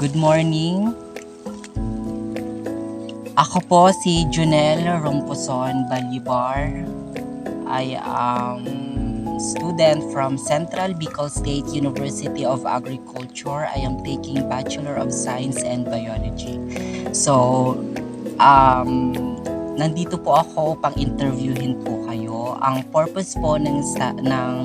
Good morning. Ako po si Junel Romposon Balibar. I am student from Central Bicol State University of Agriculture. I am taking Bachelor of Science and Biology. So, nandito po ako upang interviewin po kayo. Ang purpose po ng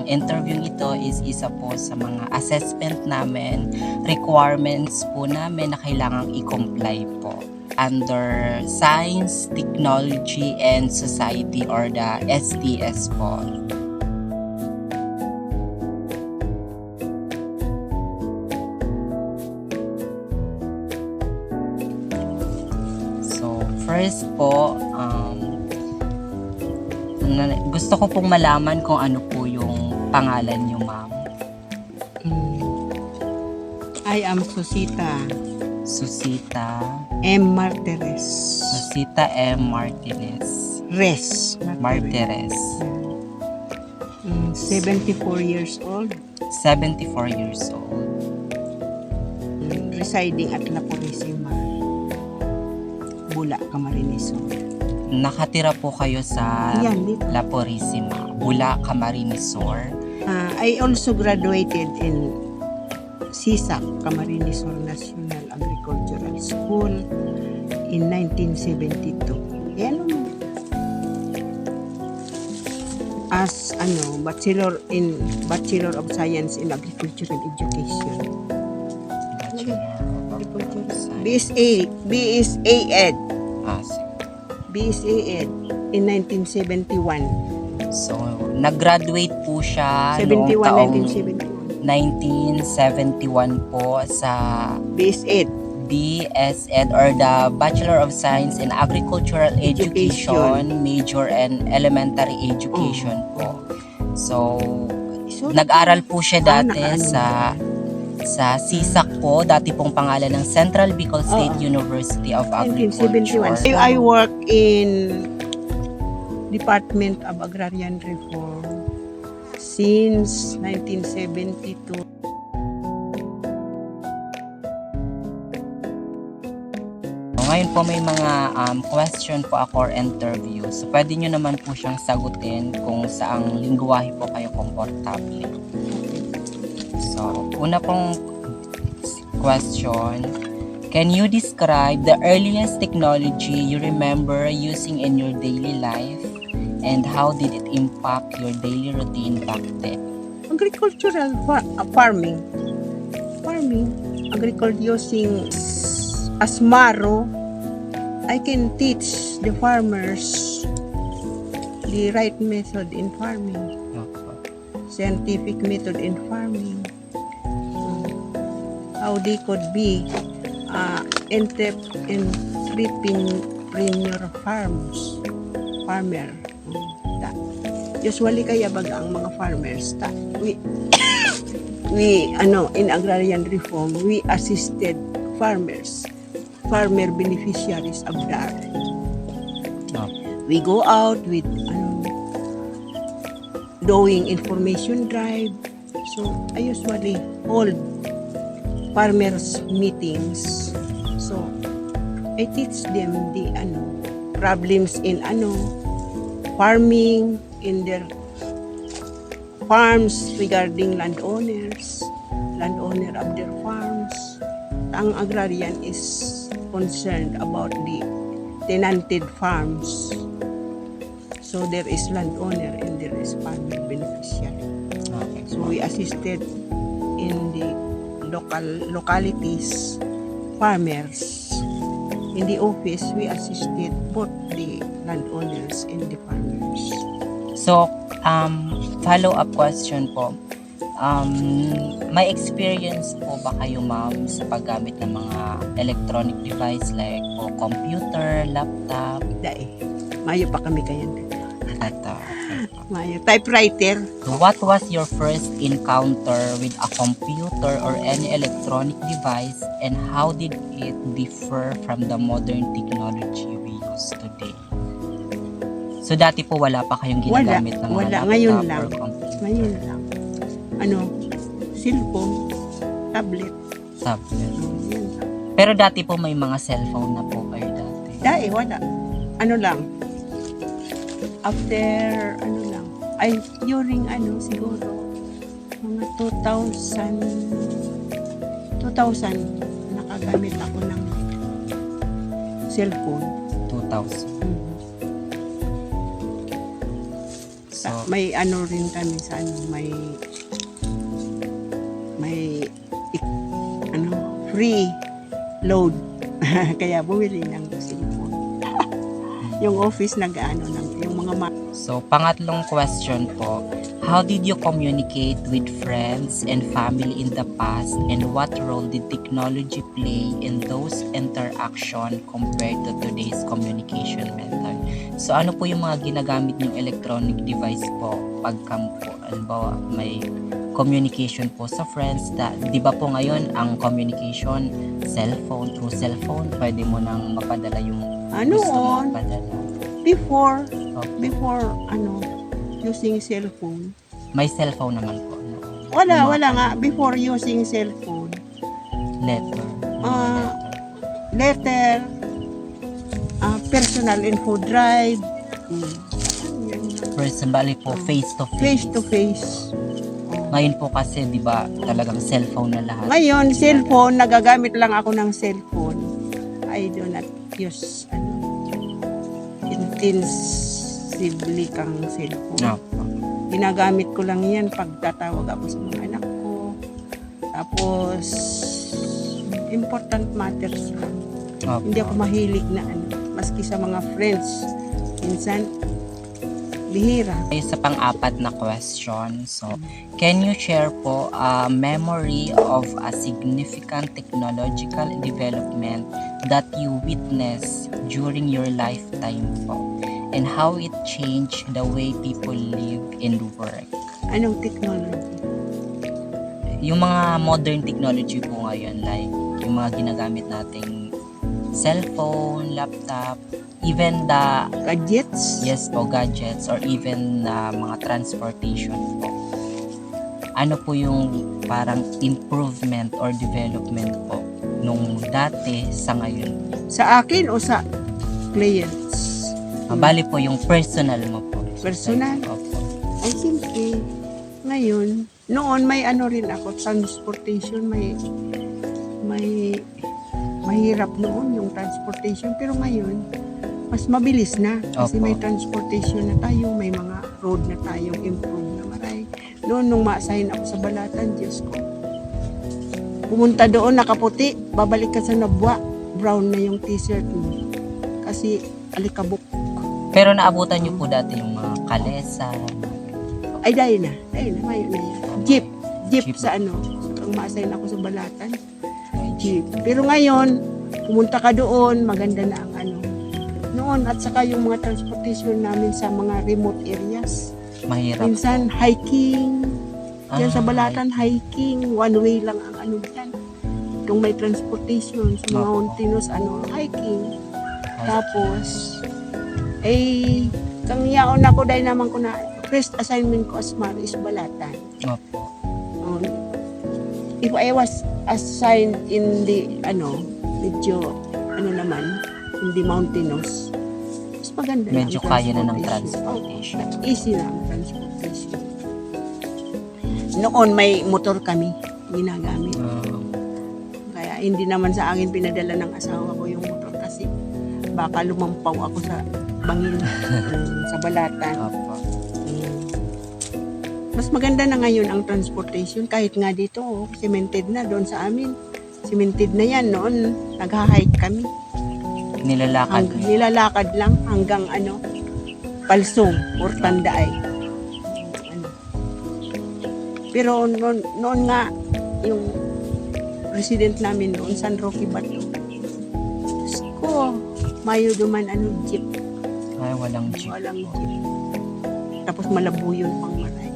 interview ito is isa po sa mga assessment namin, requirements po namin na kailangang i-comply po under Science, Technology, and Society or the STS po. So, first po, gusto ko pong malaman kung ano po yung pangalan niyo, ma'am. I am Susita Susita M. Martires. Susita M. Martinez Res. Martires. 74 years old. 74 years old. Residing at La Purísima, Bula, Camarines Sur. Nakatira po kayo sa Yan, dito. La Purísima, Bula, Camarines Sur. I also graduated in SISAC, Camarines Sur National Agricultural School in 1972. Yan naman. As Bachelor of Science in Agricultural Education. Bachelor of Science. BSA Ed. Sige. BSA Ed in 1971. So, nag-graduate po siya 71, noong taong 1971. 1971 po sa BSA Ed. BSED or the Bachelor of Science in Agricultural Education, Major and Elementary Education po. So, nag-aral po siya dati sa SISAC po, dati pong pangalan ng Central Bicol State University of Agriculture. 1971. I work in Department of Agrarian Reform since 1972. Ngayon po may mga question po ako or interview. So, pwede nyo naman po siyang sagutin kung saang lingwahe po kayo komportable. So, una pong question. Can you describe the earliest technology you remember using in your daily life and how did it impact your daily routine back then? Agricultural farming. Agriculture using asmaro. I can teach the farmers the right method in farming, scientific method in farming, how they could be entrepreneur farmer. Usually kaya baga ang mga farmers we in agrarian reform we assisted farmer beneficiaries of that. We go out with doing information drive. So I usually hold farmers meetings. So I teach them the problems in farming in their farms regarding landowner of their farms. Ang agrarian is concerned about the tenanted farms. So there is landowner and there is farmer beneficiary. Okay. So we assisted in the localities farmers. In the office, we assisted both the landowners and the farmers. So, follow-up question po. May experience po ba kayo, ma'am, sa paggamit ng mga electronic device like po computer, laptop? Mayo pa kami kayan. Ito. Mayo. Typewriter. So what was your first encounter with a computer or any electronic device and how did it differ from the modern technology we use today? So dati po wala pa kayong ginagamit ng mga laptop ngayon lang. or computer? Ngayon lang. Cellphone, tablet. Tablet. Yan. Pero dati po may mga cellphone na po kayo dati. Dahil wala. Ano lang. After, ano lang. Ay, during siguro, mga 2000, nakagamit ako ng cellphone. 2000. So, May rin kami sa free load. Kaya bumili ng cellphone. Yung office yung mga so, pangatlong question po, how did you communicate with friends and family in the past, and what role did technology play in those interaction compared to today's communication method? So, ano po yung mga ginagamit yung electronic device po pagka po, halimbawa, may communication po sa friends, di ba po ngayon ang communication through cellphone, pwede mo nang mapadala yung gusto mo mapadala. Before Okay. using cellphone. May cellphone naman po. No? Wala nga. Before using cellphone. Letter. Letter, personal info drive, Personally po, face to face to face. Ngayon po kasi, di ba, talagang cellphone na lahat. Ngayon, cellphone, nagagamit lang ako ng cellphone. I do not use intensively kang cellphone. No. Ginagamit ko lang yan pag tatawag ako sa mga anak ko. Tapos, important matters lang. Opo. Hindi ako mahilig na maski sa mga friends. Minsan, bihira. Sa pang-apat na question, so, can you share po a memory of a significant technological development that you witnessed during your lifetime po, and how it changed the way people live and work? Anong technology? Yung mga modern technology po ngayon, like yung mga ginagamit nating cellphone, laptop, even the Gadgets? yes po, gadgets, or even mga transportation po. Ano po yung parang improvement or development po nung dati sa ngayon? Sa akin o sa clients? Bali po yung personal mo po. Personal? Opo. Ay, simple. Ngayon, noon may rin ako, transportation, may mahirap noon yung transportation. Pero ngayon, mas mabilis na. Kasi Opo. may transportation na tayo, may mga road na tayong improve na maray. Noon, nung ma-assign ako sa Balatan, Diyos ko, pumunta doon, nakaputi, babalik ka sa Nabwa, brown na yung t-shirt mo. Kasi alikabok. Pero naabutan niyo po dati yung mga kalesa. Ay, dahil na, mayo na yan. Jeep Jeep. sa ang ma-assign ako sa Balatan. Jeep. Pero ngayon, pumunta ka doon, maganda na ang noon, at saka yung mga transportation namin sa mga remote areas. Mahirap. Minsan, hiking. Yan sa Ah, Balatan, hiking. One way lang ang yan. Kung may transportation sa mga Opo. mountainous, hiking. hiking. Tapos, kang yaon ako dahil naman ko na, first assignment ko as Mar is Balatan. Opo. If I was assigned in the, medyo, naman, in the mountainous, mas maganda na Medyo ang kaya na ng transportation. transportation. Easy na ang transportation. Noon, may motor kami ginagamit. Kaya hindi naman sa akin pinadala ng asawa ko yung motor kasi baka lumampaw ako sa bangin sa Balatan. Opo. Mas maganda na ngayon ang transportation kahit nga dito, cemented na doon sa amin. Cemented na yan noon, nagha-hike kami. Nilalakad. Nilalakad lang hanggang Palsong or Tandaay. Pero noon nga yung resident namin noon, San Roque Bato. Diyos ko, mayo duman jeep. Ay, walang jeep. Walang po. jeep. Tapos malabuyon pang maray.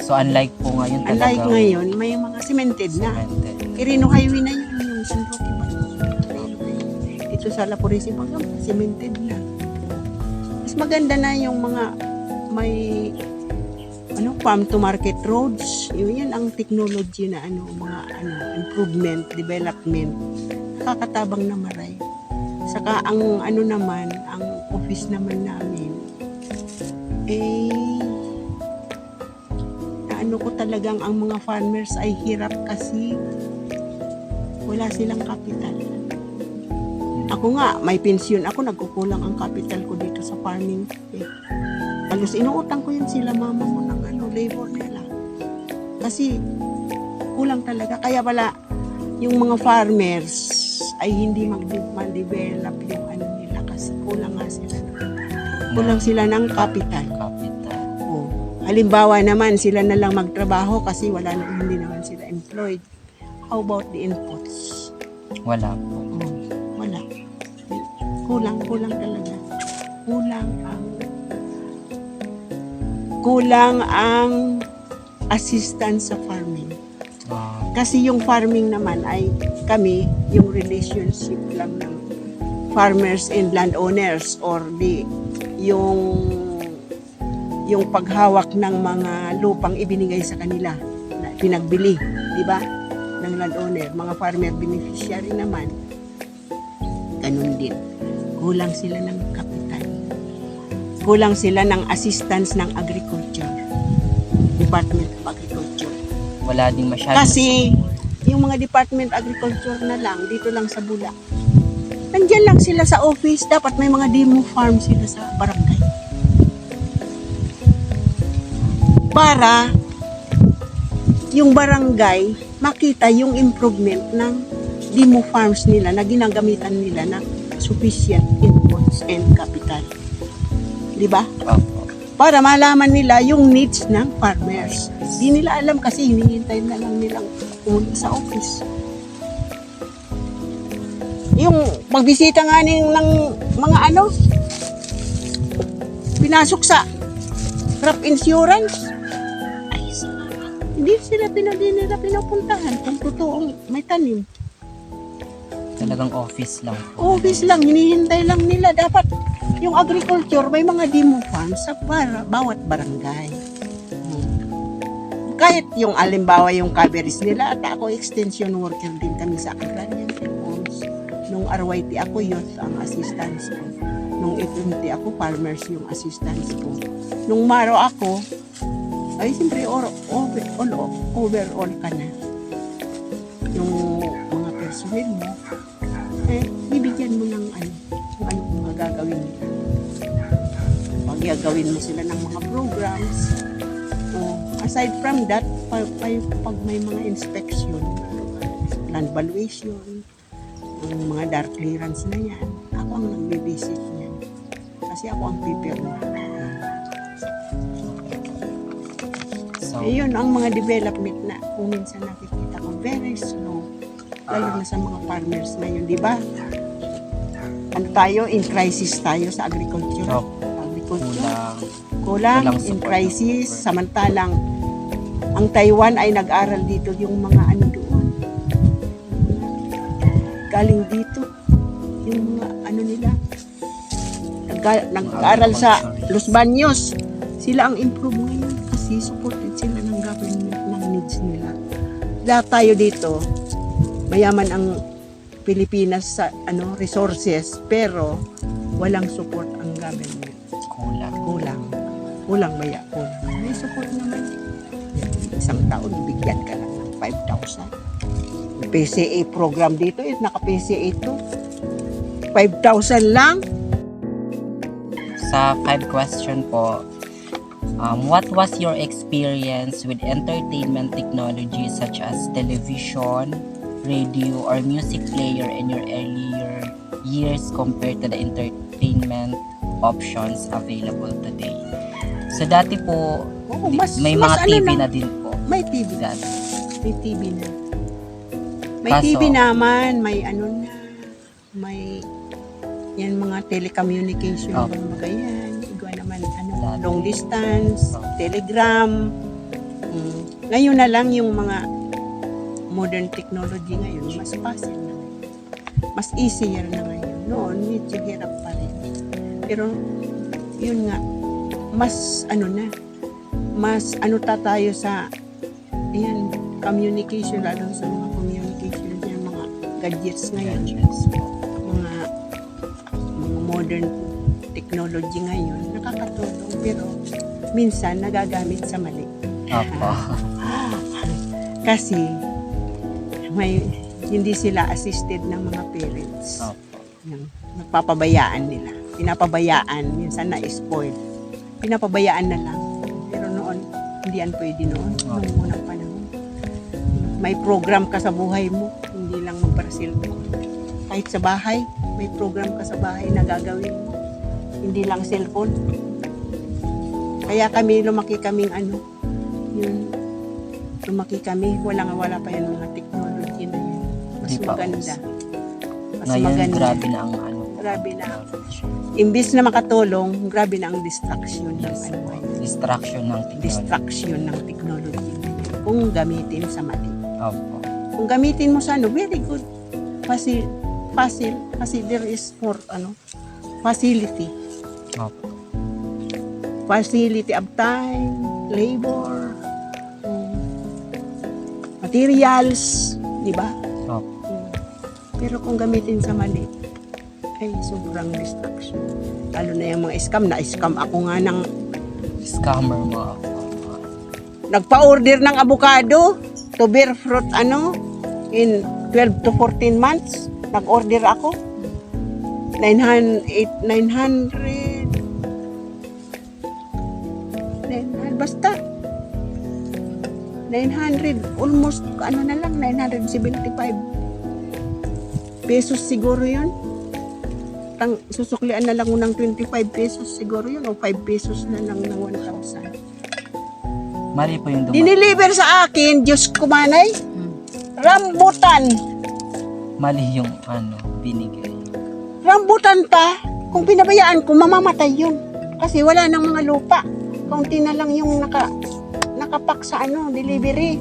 So, unlike po ngayon talaga. Unlike ngayon, may mga cemented na. Cemented. Quirino Highway na yun, yung San Roque Bato. Dito sa Laporisi, cemented na. Mas maganda na yung mga may farm to market roads. Yan ang technology na mga improvement, development. Nakakatabang na maray. Saka ang naman, ang office naman namin, ko talagang ang mga farmers ay hirap kasi wala silang kapital. Ako nga, may pensyon ako, nagkukulang ang kapital ko dito sa farming. Halos inuutang ko yun sila mama mo ng labor nila. Kasi kulang talaga. Kaya wala yung mga farmers ay hindi mag-develop yung nila kasi kulang nga sila. Kulang sila ng kapital. Halimbawa naman, sila na lang magtrabaho kasi hindi naman sila employed. How about the inputs? Wala po. Wala. Kulang talaga. Kulang ang assistance sa farming. Kasi yung farming naman ay kami, yung relationship lang ng farmers and landowners or yung paghawak ng mga lupang ibinigay sa kanila na pinagbili, di ba? Ng landowner, mga farmer beneficiary naman. Ganun din. Kulang sila ng kapital. Kulang sila ng assistance ng agriculture. Department of Agriculture. Wala ding masyado. Kasi yung mga Department of Agriculture na lang, dito lang sa Bula. Nandiyan lang sila sa office. Dapat may mga demo farm sila sa barangay. Para yung barangay makita yung improvement ng demo farms nila na ginagamitan nila na sufficient inputs and capital. Di ba? Para malaman nila yung needs ng farmers. Di nila alam kasi hinihintay na lang nilang pumunta sa office. Yung magbisita nga ng mga pinasok sa crop insurance, hindi nila pinupuntahan kung totoong may tanim. Talagang office lang po. Office lang, hinihintay lang nila. Dapat yung agriculture, may mga demo farms sa bawat barangay. Kahit yung alimbawa yung coverage nila, at ako extension worker din kami sa Agrarian Reforms. Nung RYT ako, youth ang assistance ko. Nung FMT ako, farmers yung assistance ko. Nung Maro ako, ay siyempre overall ka na. Yung mga personnel mo, bibigyan mo ng kung anong mga gagawin nila. Pag gagawin mo sila ng mga programs, aside from that, pag may mga inspection, land valuation, yung mga dark clearance na yan, ako ang nagbe-visit niyan. Kasi ako ang pipirma. Yun ang mga development na kung minsan nakikita ko very slow. Lalo na sa mga farmers ngayon, di ba? Tayo, in crisis tayo sa agriculture. Kulang in crisis. Samantalang, ang Taiwan ay nag-aral dito yung mga doon. Galing dito. Yung mga nila. Nag-aral sa Los Baños. Sila ang improve ngayon kasi supported sila ng government ng needs nila. Lahat tayo dito, mayaman ang Pilipinas sa resources, pero walang support ang government. Kulang baya. May support naman. Isang taon, bigyan ka lang ng 5,000. PCA program dito, naka-PCA ito. 5,000 lang. Sa 5 question po, what was your experience with entertainment technology such as television, radio, or music player in your earlier years compared to the entertainment options available today? So dati po, may mga TV na din po. May TV. Dati. May TV na. May TV naman, may may yan mga telecommunication, mga ganyan. Naman long distance, telegram. Ngayon na lang yung mga modern technology ngayon, mas facile na ngayon. Mas easier na ngayon. Noon, medyo hirap pa rin. Pero, yun nga, mas mas ano tayo sa ayan, communication, lalo sa mga communication yan, mga gadgets ngayon, Gadgets po. mga modern technology ngayon, nakakatulong pero minsan nagagamit sa mali. Opo. Kasi may hindi sila assisted ng mga parents. Opo. Yung nagpapabayaan nila. Pinapabayaan, minsan na-spoil. Pinapabayaan na lang. Pero noon, hindi yan pwede noon. Noong unang panahon. May program ka sa buhay mo, hindi lang magpa-cellphone. Kahit sa bahay, may program ka sa bahay na gagawin mo. Hindi lang cellphone. Kaya kami, lumaki kaming lumaki kami, wala pa yan mga technology na yun. Mas Di pa maganda. Mas Ngayon, maganda. grabe na ang ano. Grabe na. Imbis na makatulong, grabe na ang distraction ng Yes, ano. po. Distraction ng technology. Distraction ng technology. Kung gamitin sa mali. Opo. Kung gamitin mo sa very good. Kasi there is for facility. Opo. Facility of time, labor, materials, di ba? Opo. Pero kung gamitin sa mali, ay sobrang distraction. Lalo na yung mga scam, na-scam ako nga ng Scammer mga po. nagpa-order ng avocado to bear fruit in 12 to 14 months. Nag-order ako. 900 basta 900 almost na lang 975 pesos siguro yun. Susuklian na lang ng 25 pesos siguro yun o 5 pesos na lang ng 1,000. Mali po yung dumating. Diniliver sa akin, Diyos kumanay, rambutan. Mali yung binigay. Rambutan pa, kung pinabayaan ko, mamamatay yun. Kasi wala nang mga lupa. Kaunti na lang yung nakapak sa delivery.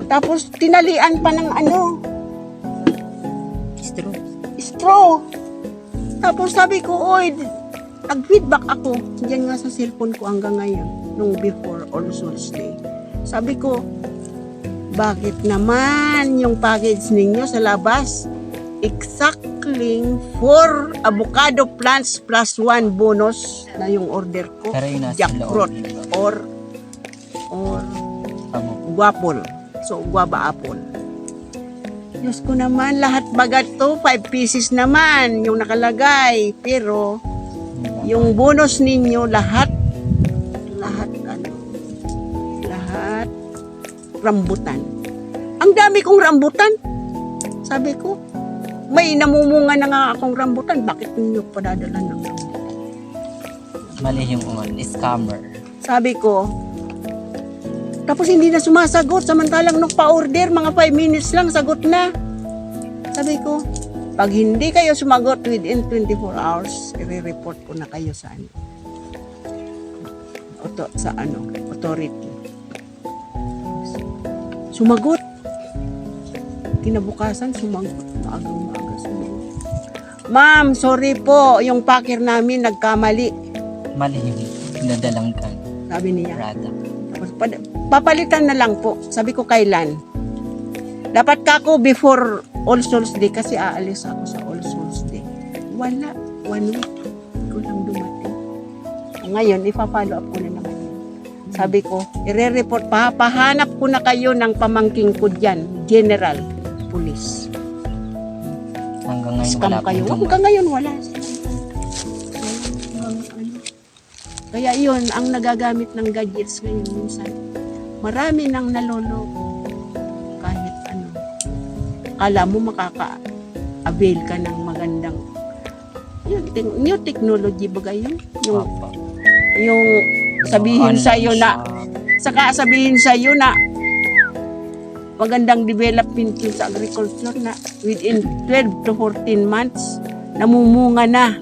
Tapos tinalian pa ng straw. Tapos sabi ko, oy, nag-feedback ako. Diyan nga sa cellphone ko hanggang ngayon, nung before All Souls Day. Sabi ko, bakit naman yung package ninyo sa labas exactly 4 avocado plants plus 1 bonus na yung order ko, Pero yung nasa jackfruit loob, diba? or Tamo. guapol. So, guava apple. Diyos ko naman, lahat bagat to, 5 pieces naman yung nakalagay. Pero, yung bonus ninyo, lahat rambutan. Ang dami kong rambutan. Sabi ko, may namumunga na nga akong rambutan. Bakit ninyo padadala ng rambutan? Mali yung scammer. Sabi ko, tapos hindi na sumasagot. Samantalang nung pa-order, mga 5 minutes lang, sagot na. Sabi ko, pag hindi kayo sumagot within 24 hours, i-report ko na kayo sa authority. Sumagot. Kinabukasan, sumagot. Maagang-maaga sumagot. Ma'am, sorry po. Yung packer namin nagkamali. Mali yung pinadalangkan. Sabi niya. Product. Tapos, papalitan na lang po. Sabi ko, kailan? Dapat kako before All Souls Day kasi aalis ako sa All Souls Day. Wala. 1 week. Ko lang dumating. Ngayon, ipa-follow up ko na naman. Sabi ko, i-report, pahanap ko na kayo ng pamangking ko dyan, General Police. Hanggang ngayon Scam wala po kayo. dumating. Hanggang ngayon wala. Kaya yun, ang nagagamit ng gadgets ngayon minsan, marami nang naloloko. Kahit kala mo makaka-avail ka ng magandang new technology ba yun? Yung sabihin sa iyo na magandang development yun sa agriculture na within 12 to 14 months namumunga na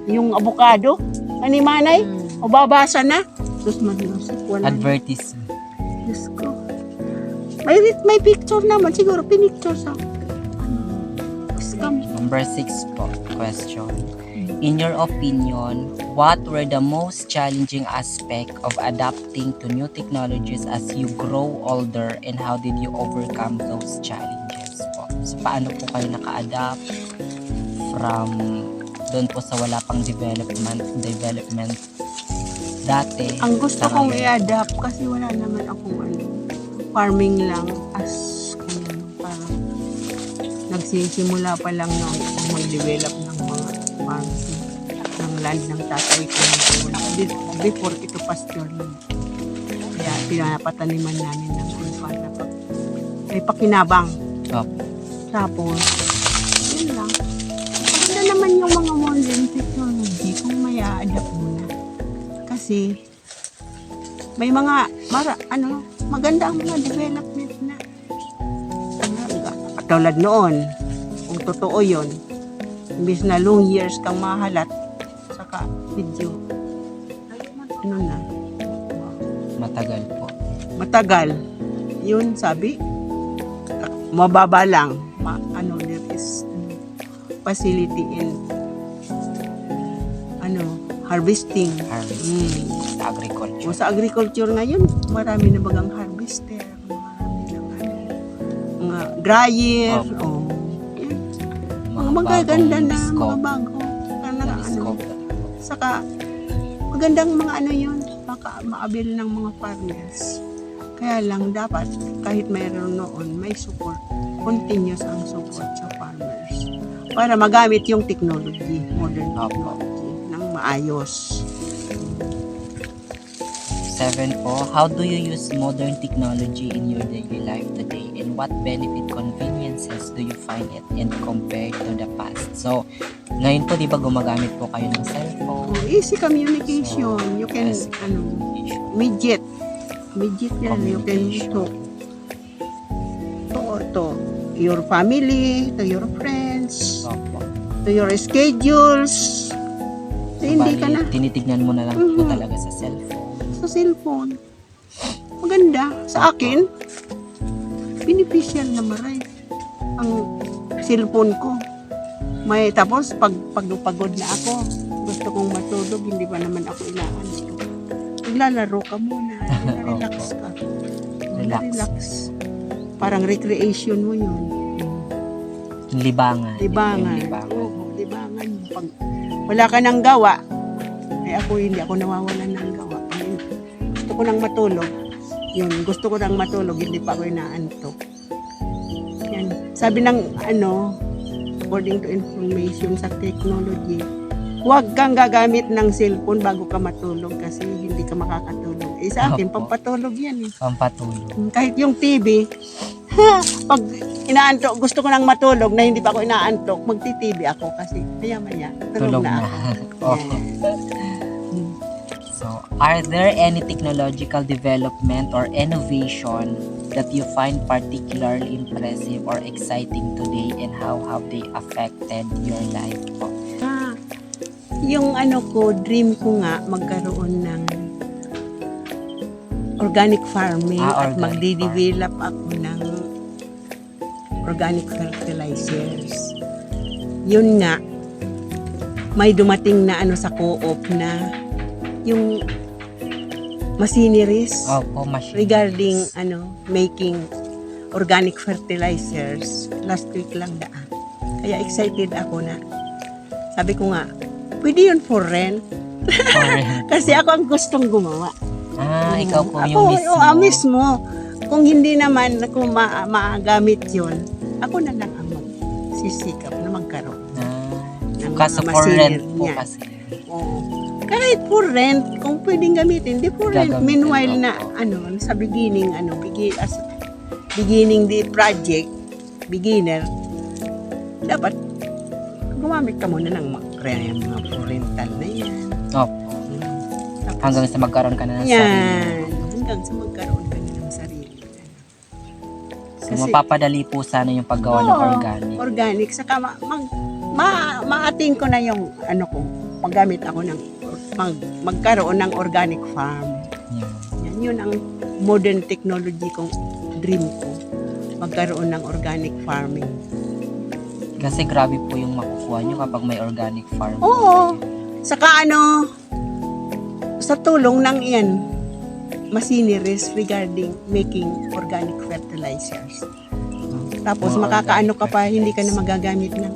yung avocado kanimanay o babasa na. Tapos wala. Advertisement. Diyos ko. May picture naman siguro pinicture sa scam. Number 6 po, question. In your opinion, what were the most challenging aspect of adapting to new technologies as you grow older, and how did you overcome those challenges po? So, paano po kayo naka-adapt from doon po sa wala pang development dati? Ang gusto sa kong ngayon? i-adapt kasi wala naman akong farming lang as parang nagsisimula pa lang na mag-develop ng mga farms ng land ng tatay ko. Before ito pasture lang. Kaya pinapataniman namin ng para may pakinabang. Opo. Tapos, yun lang. Maganda naman yung mga modern technology kung may a-adapt mo na. Kasi, may mga, maganda ang mga development na. Katulad noon, kung totoo yun, imbis na long years kang mahalat, saka video, Matagal po. matagal. Yun, sabi, mababa lang. There is facility in harvesting. Harvesting sa agriculture. O sa agriculture ngayon, marami na bagang harvester, marami na mga dryer, yan. Mga magaganda na, mga bago. Saka, magandang mga yun, maabil ng mga farmers. Kaya lang dapat, kahit mayroon noon, may support. Continuous ang support sa farmers. Para magamit yung technology, modern technology, ng maayos. 7 po, how do you use modern technology in your daily life today, and what benefit conveniences do you find it in compared to the past? So, ngayon po, di ba gumagamit po kayo ng cellphone? Easy communication. You can, Easy communication. midget yan. You can Communication. talk to your family, to your friends, Opo. to your schedules. So, Hindi ka bali, na tinitignan mo na lang po Mhm. talaga sa cellphone. sa cellphone. Maganda. Sa akin, beneficial na maray ang cellphone ko. Tapos, pagod na ako, gusto kong matulog, hindi pa naman ako inaanto. Maglalaro ka muna, relax ka. Relax. Parang recreation mo yun. Libangan. Libangan. Yung libangan. Oo, libangan. Pag wala ka nang gawa, hindi ako nawawalan ng gawa. Gusto ko nang matulog. Gusto ko nang matulog, hindi pa ako inaantok. Yan. Sabi ng according to information sa technology, huwag kang gagamit ng cellphone bago ka matulog kasi hindi ka makakatulog. Sa akin, Opo. pampatulog yan. Pampatulog. Kahit yung TV, pag inaantok, gusto ko nang matulog na hindi pa ako inaantok, magti-TV ako kasi maya-maya, tulog na ako. Opo. So, are there any technological development or innovation that you find particularly impressive or exciting today, and how have they affected your life po? Yung dream ko nga magkaroon ng organic farming at Organic magde-develop ako ng organic fertilizers. Yun nga, may dumating na sa co-op na yung machineries Opo, machine. regarding making organic fertilizers. Last week lang daan. Kaya excited ako na. Sabi ko nga, pwede yun for rent. Kasi ako ang gustong gumawa. Ikaw po Ako, yung mismo. mismo. Kung hindi naman ako magamit yun, ako na lang ang magsisikap na magkaroon. ng Kaso mga for rent machinery po niya. kasi. Oo. Kahit for rent, kung pwedeng gamitin, di for rent. Gagamitin, Meanwhile opo. na, sa beginning, beginning the project, beginner, dapat gumamit ka muna ng mga rental na yan. Opo. Tapos, Hanggang sa magkaroon ka na ng sarili. yan. Hanggang sa magkaroon ka na ng sarili. So, mapapadali po sana yung paggawa ng Oo, organic. Organic. Saka ma-attain ko na yung ko, paggamit ako ng magkaroon ng organic farm. Yan. Yan, yun ang modern technology kong dream ko. Magkaroon ng organic farming. Kasi grabe po yung makukuha nyo kapag may organic farm. Oo. Saka sa tulong ng iyan, machineries regarding making organic fertilizers. Tapos Mga makakaano organic ka pa, hindi ka na magagamit ng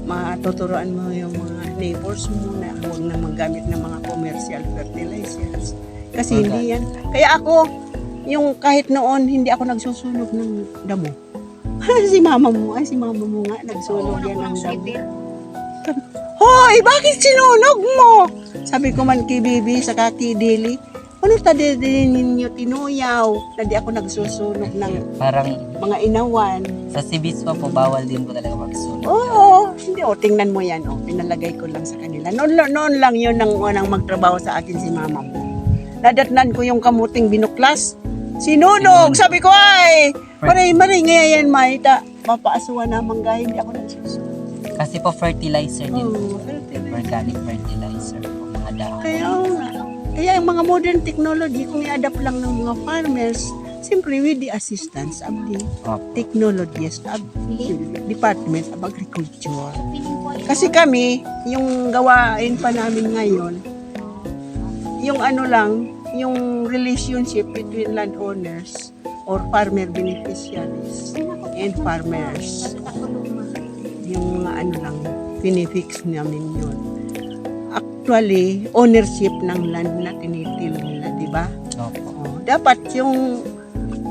matuturuan mo yung mga neighbors mo na huwag na maggamit ng mga commercial fertilizers. Kasi hindi yan. Kaya ako, yung kahit noon, hindi ako nagsusunog ng damo. si mama mo nga, nagsunog yan ng damo. Hoy, bakit sinunog mo? Sabi ko man kay Bibi, saka kay Dili, ano din ninyo tinuyaw na di ako nagsusunog ng Parang mga inawan. sa Sibiswa po, bawal din po talaga magsunog. Oo, hindi. Tingnan mo yan. Pinalagay ko lang sa kanila. Noon lang yun nang unang magtrabaho sa akin si mama mo. Nadatnan ko yung kamuting binuklas. Sinunog! Sabi ko, ay! Maray, ngayon, Maita. Mapaasuhan naman gaya, hindi ako nagsusunog. Kasi po fertilizer din po. Oo, fertilizer. Organic fertilizer po, mga dahon. Kaya yung mga modern technology, kung i-adapt lang ng mga farmers, simply with the assistance of the Opo. technologies of the Department of Agriculture. Kasi kami, yung gawain pa namin ngayon, yung yung relationship between landowners or farmer beneficiaries and farmers. Yung mga pinifix namin yun. Actually, ownership ng land na tinitil nila, di ba? Opo. Dapat yung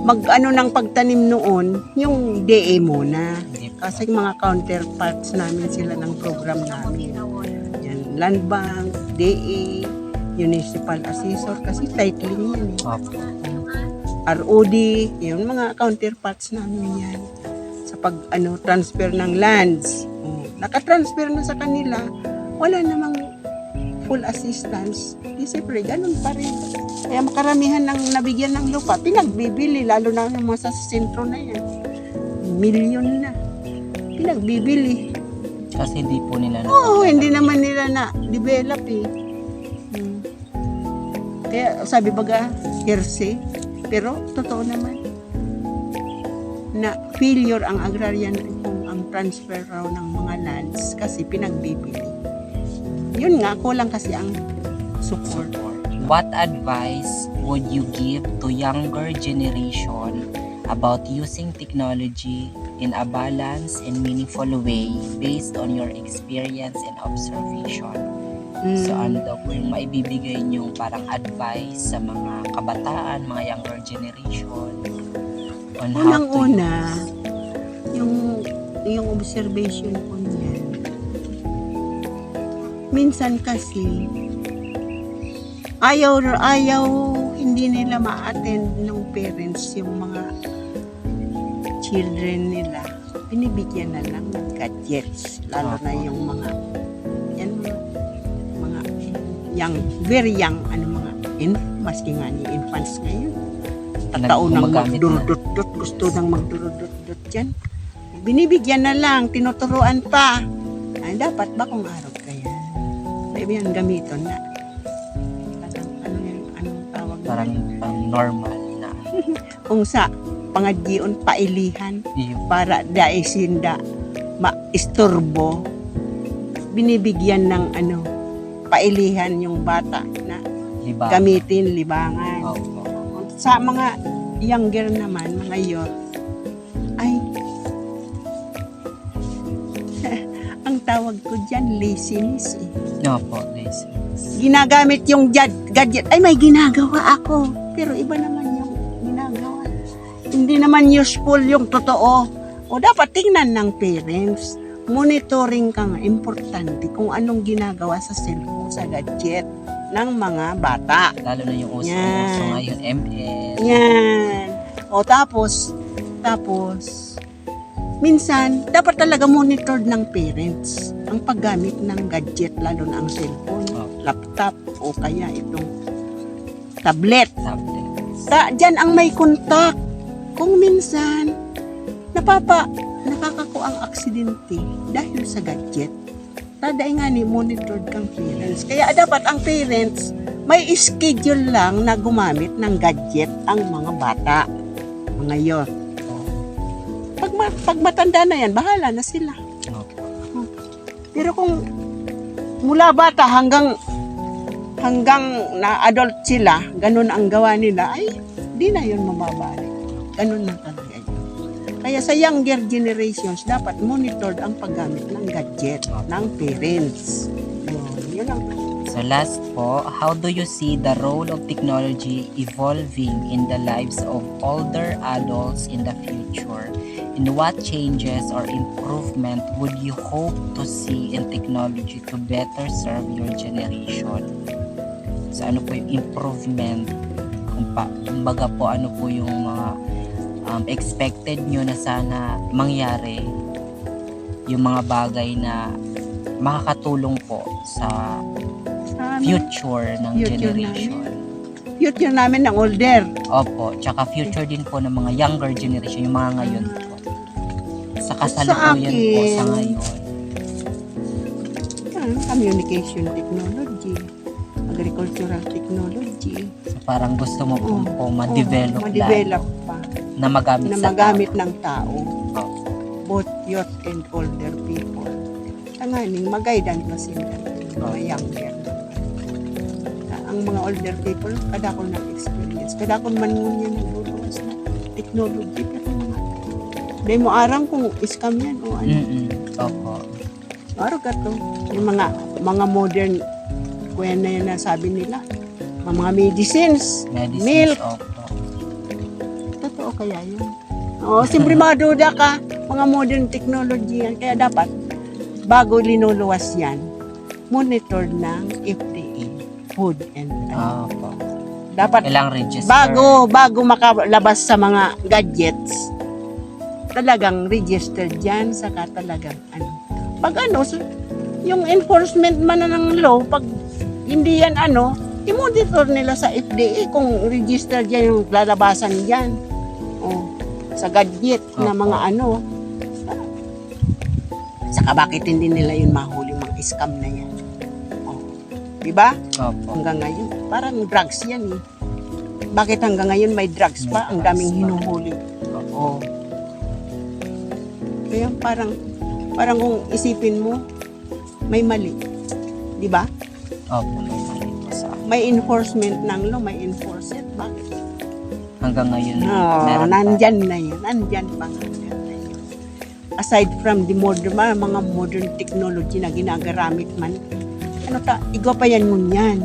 ng pagtanim noon, yung DA muna. Hindi po. Kasi mga counterparts namin sila ng program namin. Yan, Land Bank, DA, Municipal Assessor, kasi titling yan eh. Opo. ROD, yun, mga counterparts namin yan. Sa transfer ng lands. Nakatransfer na sa kanila, wala namang full assistance. Siyempre, ganun pa rin. Kaya makaramihan ng nabigyan ng lupa, pinagbibili, lalo na yung mga sa sentro na yan. Milyon na. Pinagbibili. Kasi hindi po nila Oo, hindi naman nila na-develop eh. Kaya sabi baga, hearsay. Pero totoo naman na failure ang agrarian kung ang transfer raw ng mga lands kasi pinagbibili. Yun nga, kulang kasi ang support. What advice would you give to younger generation about using technology in a balanced and meaningful way based on your experience and observation? So ano daw po yung maibibigay niyong parang advice sa mga kabataan, mga younger generation on how to Unang-una, yung observation ko niyan. Minsan kasi ayaw hindi nila ma-attend ng parents yung mga children nila. Binibigyan na lang ng gadgets, lalo na yung mga very young, maski nga ni infants ngayon. Tatao nang magdurudut, gusto nang magdurudut dyan. Binibigyan na lang, tinuturuan pa. Ay, dapat ba kung araw kaya? Sabi yan, gamiton na. Anong tawag? parang normal na Kung sa pangadyion, pailihan, yung para daisinda maisturbo. Binibigyan ng pailihan yung bata na liba. gamitin libangan. Opo. Sa mga younger naman, mga youth, ay ang tawag ko dyan, laziness eh. Opo, laziness. Ginagamit yung gadget, ay may ginagawa ako. Pero iba naman yung ginagawa. Hindi naman useful yung totoo. O dapat tingnan ng parents. Monitoring ka nga, importante kung anong ginagawa sa cellphone, sa gadget ng mga bata. Lalo na yung uso Yan. ngayon, ML. Yan. O tapos, minsan, dapat talaga monitored ng parents ang paggamit ng gadget, lalo na ang cellphone, laptop, o kaya itong tablet. Tablets. Diyan ang may kontak. Kung minsan, nakakako ang aksidente dahil sa gadget. Taday nga ni monitored kang parents. Kaya dapat ang parents may schedule lang na gumamit ng gadget ang mga bata, mga youth. Pag pag matanda na yan, bahala na sila. Opo. Pero kung mula bata hanggang na adult sila, ganun ang gawa nila, ay di na yun mamabalik. Ganun na talaga yun. Kaya sa younger generations, dapat monitored ang paggamit ng gadget ng parents. Yun lang. So last po, how do you see the role of technology evolving in the lives of older adults in the future? And what changes or improvement would you hope to see in technology to better serve your generation? So ano po yung improvement? Kumbaga po ano po yung mga expected nyo na sana mangyari, yung mga bagay na makakatulong po sa future ng generation. Future namin ng older. Opo, tsaka future din po ng mga younger generation, yung mga ngayon po. Sa kasalukuyan po sa ngayon. Communication technology, agricultural technology. So parang gusto mo po ma-develop ma-develop pa. Na magamit Na sa magamit tao. ng tao. Opo. Both youth and older people. Tanganing mag-guidance na sila. Mga younger. Ang mga older people, kada ko ng experience. Kada ko man ngunyan nagbubukas na technology. Pero mga, di mo aram kung scam yan o ano. Opo. Araw ka to. Yung mga modern, kuya na yan na sabi nila. Mga medicines, milk. Opo. Totoo kaya yun? Oo, siyempre maduda ka. Mga modern technology yan. Kaya dapat, bago linuluwas yan, monitored ng FDA, Food and Drug. Opo. Dapat, Kailangang register. bago makalabas sa mga gadgets, talagang registered dyan, saka talagang ano. Pag ano, yung enforcement man ng law, pag hindi yan ano, i-monitor nila sa FDA kung registered dyan yung lalabasan dyan. O, sa gadget na Opo. mga ano. Saka bakit hindi nila yun mahuli mga scam na yan? O, diba? Opo. Hanggang ngayon, parang drugs yan eh. Bakit hanggang ngayon may drugs pa? Ang daming hinuhuli. Oo. Kaya parang kung isipin mo, may mali. Di ba? Opo, may mali po sa akin. May enforcement ng law, may enforce it. Bakit? Hanggang ngayon, No, meron pa. nandyan na yun. Nandyan pa nga. Aside from the mga modern technology na ginagaramit man, igwa pa yan ngunyan.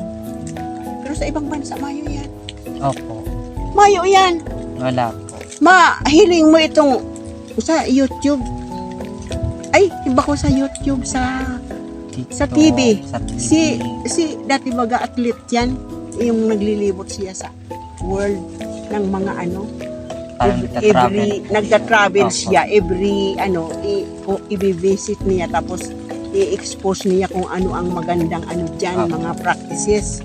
Pero sa ibang bansa, mayo yan. Opo. Mayo yan. Wala po. Mahiling mo itong sa YouTube. Ay, iba ko sa YouTube, sa TikTok, TV. Sa TV. Si dati baga athlete yan, yung naglilibot siya sa world ng mga ano. Parang Nagta-travel Opo. siya every ano, i-visit niya tapos i-expose niya kung ano ang magandang ano diyan, Opo. mga practices.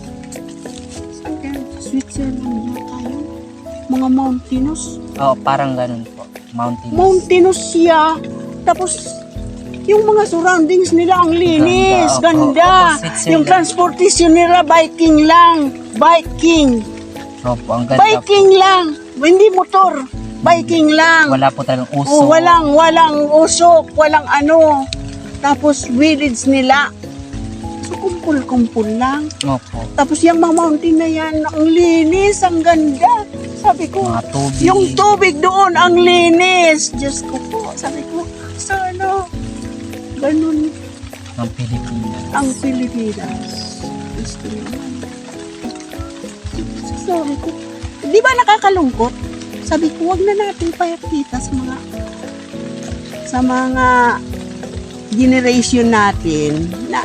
Saan kaya? Switzerland na tayo. Mga mountainous. Oh, parang ganun po. Mountainous siya. Tapos yung mga surroundings nila ang linis, ganda. Yung transportation nila biking lang. Biking. Opo, ang ganda Biking lang. Hindi motor. Biking lang. po. Wala po talagang uso. Oh, walang usok, walang ano. Tapos village nila. So kumpul-kumpul lang. Opo. Tapos yung mga mountain na yan, ang linis, ang ganda. Sabi ko, Mga tubig. yung tubig doon, ang linis. Diyos ko po, sabi ko, sana ganun Ng Pilipinas. ang Pilipinas. Gusto naman. Sabi ko, di ba nakakalungkot? Sabi ko, wag na natin payakita sa mga generation natin na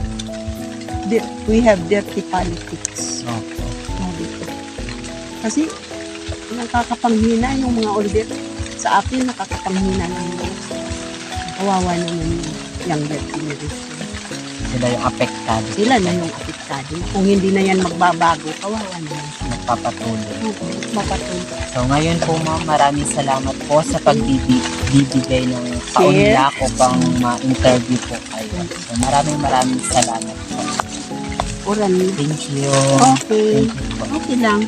we have dirty politics. Opo. Sabi ko. Kasi nakakapanghina yung mga older. Sa akin, nakakapanghina lang yun. Kawawa naman yung younger generation. Sila yung apektado. Sila na yung apektado. Kung hindi na yan magbabago, kawawa naman. Magpapatuloy. Mapatuloy. So ngayon po ma'am, maraming salamat po sa pagbibigay ng paunlak upang ma-interview po kayo. So maraming salamat po. Oran. Thank you. Okay. Thank you po. Okay lang.